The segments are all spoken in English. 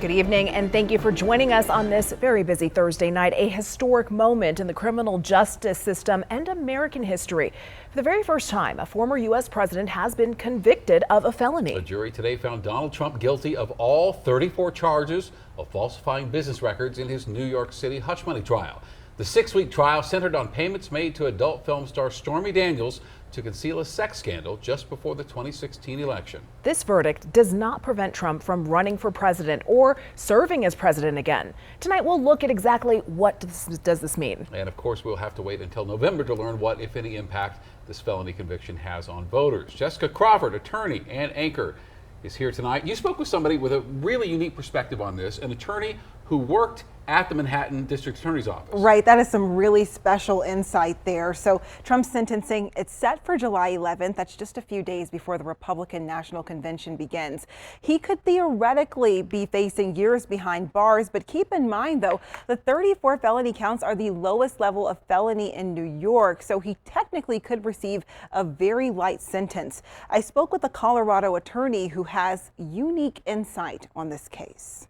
Good evening, and thank you for joining us on this very busy Thursday night. A historic moment in the criminal justice system and American history. For the very first time, a former U.S. president has been convicted of a felony. A jury today found Donald Trump guilty of all 34 charges of falsifying business records in his New York City hush money trial. The 6-week trial centered on payments made to adult film star Stormy Daniels to conceal a sex scandal just before the 2016 election. This verdict does not prevent Trump from running for president or serving as president again. Tonight, we'll look at exactly what does this mean. And of course, we'll have to wait until November to learn what, if any, impact this felony conviction has on voters. Jessica Crawford, attorney and anchor, is here tonight. You spoke with somebody with a really unique perspective on this, an attorney who worked at the Manhattan District Attorney's Office. Right, that is some really special insight there. So Trump's sentencing, it's set for July 11th. That's just a few days before the Republican National Convention begins. He could theoretically be facing years behind bars, but keep in mind, though, the 34 felony counts are the lowest level of felony in New York, so he technically could receive a very light sentence. I spoke with a Colorado attorney who has unique insight on this case.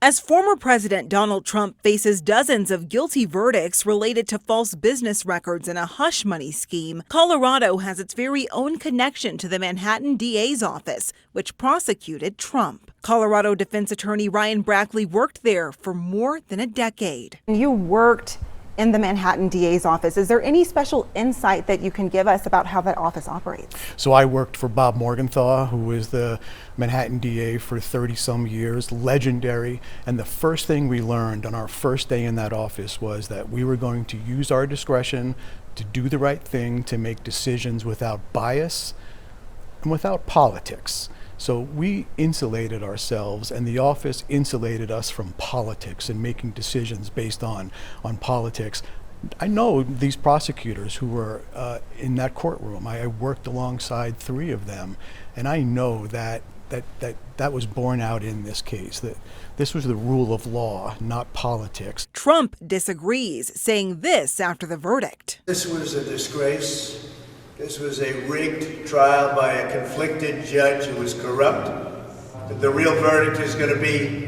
As former President Donald Trump faces dozens of guilty verdicts related to false business records and a hush money scheme, Colorado has its very own connection to the Manhattan DA's office, which prosecuted Trump. Colorado defense attorney Ryan Brackley worked there for more than a decade. You worked in the Manhattan DA's office. Is there any special insight that you can give us about how that office operates? So I worked for Bob Morgenthau, who was the Manhattan DA for 30-some years, legendary. And the first thing we learned on our first day in that office was that we were going to use our discretion to do the right thing, to make decisions without bias and without politics. So we insulated ourselves, and the office insulated us from politics and making decisions based on politics. I know these prosecutors who were in that courtroom. I worked alongside 3 of them, and I know that was borne out in this case, that this was the rule of law, not politics. Trump disagrees, saying this after the verdict. This was a disgrace. This was a rigged trial by a conflicted judge who was corrupt. The real verdict is going to be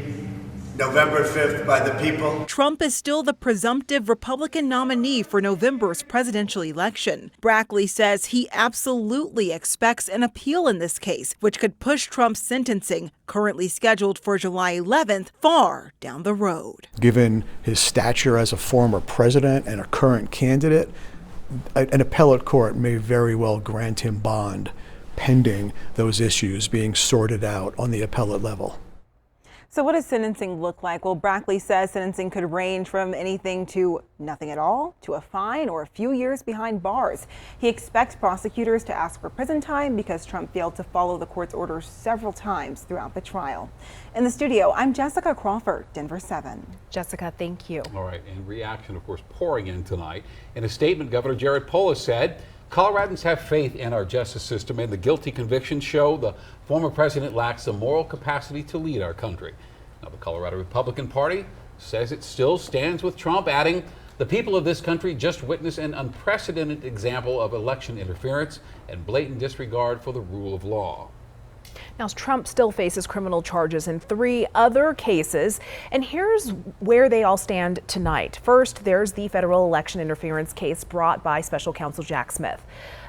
November 5th by the people. Trump is still the presumptive Republican nominee for November's presidential election. Brackley says he absolutely expects an appeal in this case, which could push Trump's sentencing, currently scheduled for July 11th, far down the road. Given his stature as a former president and a current candidate, an appellate court may very well grant him bond pending those issues being sorted out on the appellate level. So what does sentencing look like? Well, Brackley says sentencing could range from anything to nothing at all, to a fine, or a few years behind bars. He expects prosecutors to ask for prison time because Trump failed to follow the court's orders several times throughout the trial. In the studio, I'm Jessica Crawford, Denver 7. Jessica, thank you. All right, and reaction, of course, pouring in tonight. In a statement, Governor Jared Polis said, Coloradans have faith in our justice system, and the guilty convictions show the former president lacks the moral capacity to lead our country. Now, the Colorado Republican Party says it still stands with Trump, adding, the people of this country just witnessed an unprecedented example of election interference and blatant disregard for the rule of law. Now, Trump still faces criminal charges in 3 other cases, and here's where they all stand tonight. First, there's the federal election interference case brought by special counsel Jack Smith.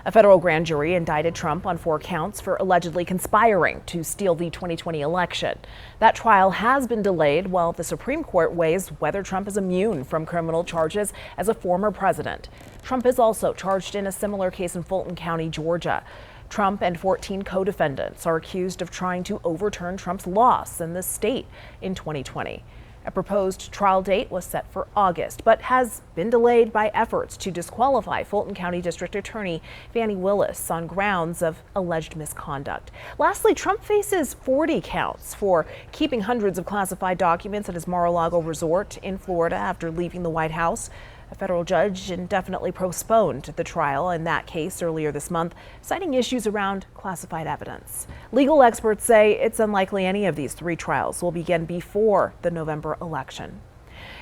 A federal grand jury indicted Trump on 4 counts for allegedly conspiring to steal the 2020 election. That trial has been delayed while the Supreme Court weighs whether Trump is immune from criminal charges as a former president. Trump is also charged in a similar case in Fulton County, Georgia. Trump and 14 co-defendants are accused of trying to overturn Trump's loss in the state in 2020. A proposed trial date was set for August, but has been delayed by efforts to disqualify Fulton County District Attorney Fani Willis on grounds of alleged misconduct. Lastly, Trump faces 40 counts for keeping hundreds of classified documents at his Mar-a-Lago resort in Florida after leaving the White House. A federal judge indefinitely postponed the trial in that case earlier this month, citing issues around classified evidence. Legal experts say it's unlikely any of these 3 trials will begin before the November election.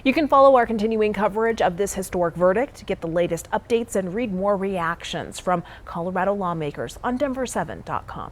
You can follow our continuing coverage of this historic verdict, get the latest updates, and read more reactions from Colorado lawmakers on Denver7.com.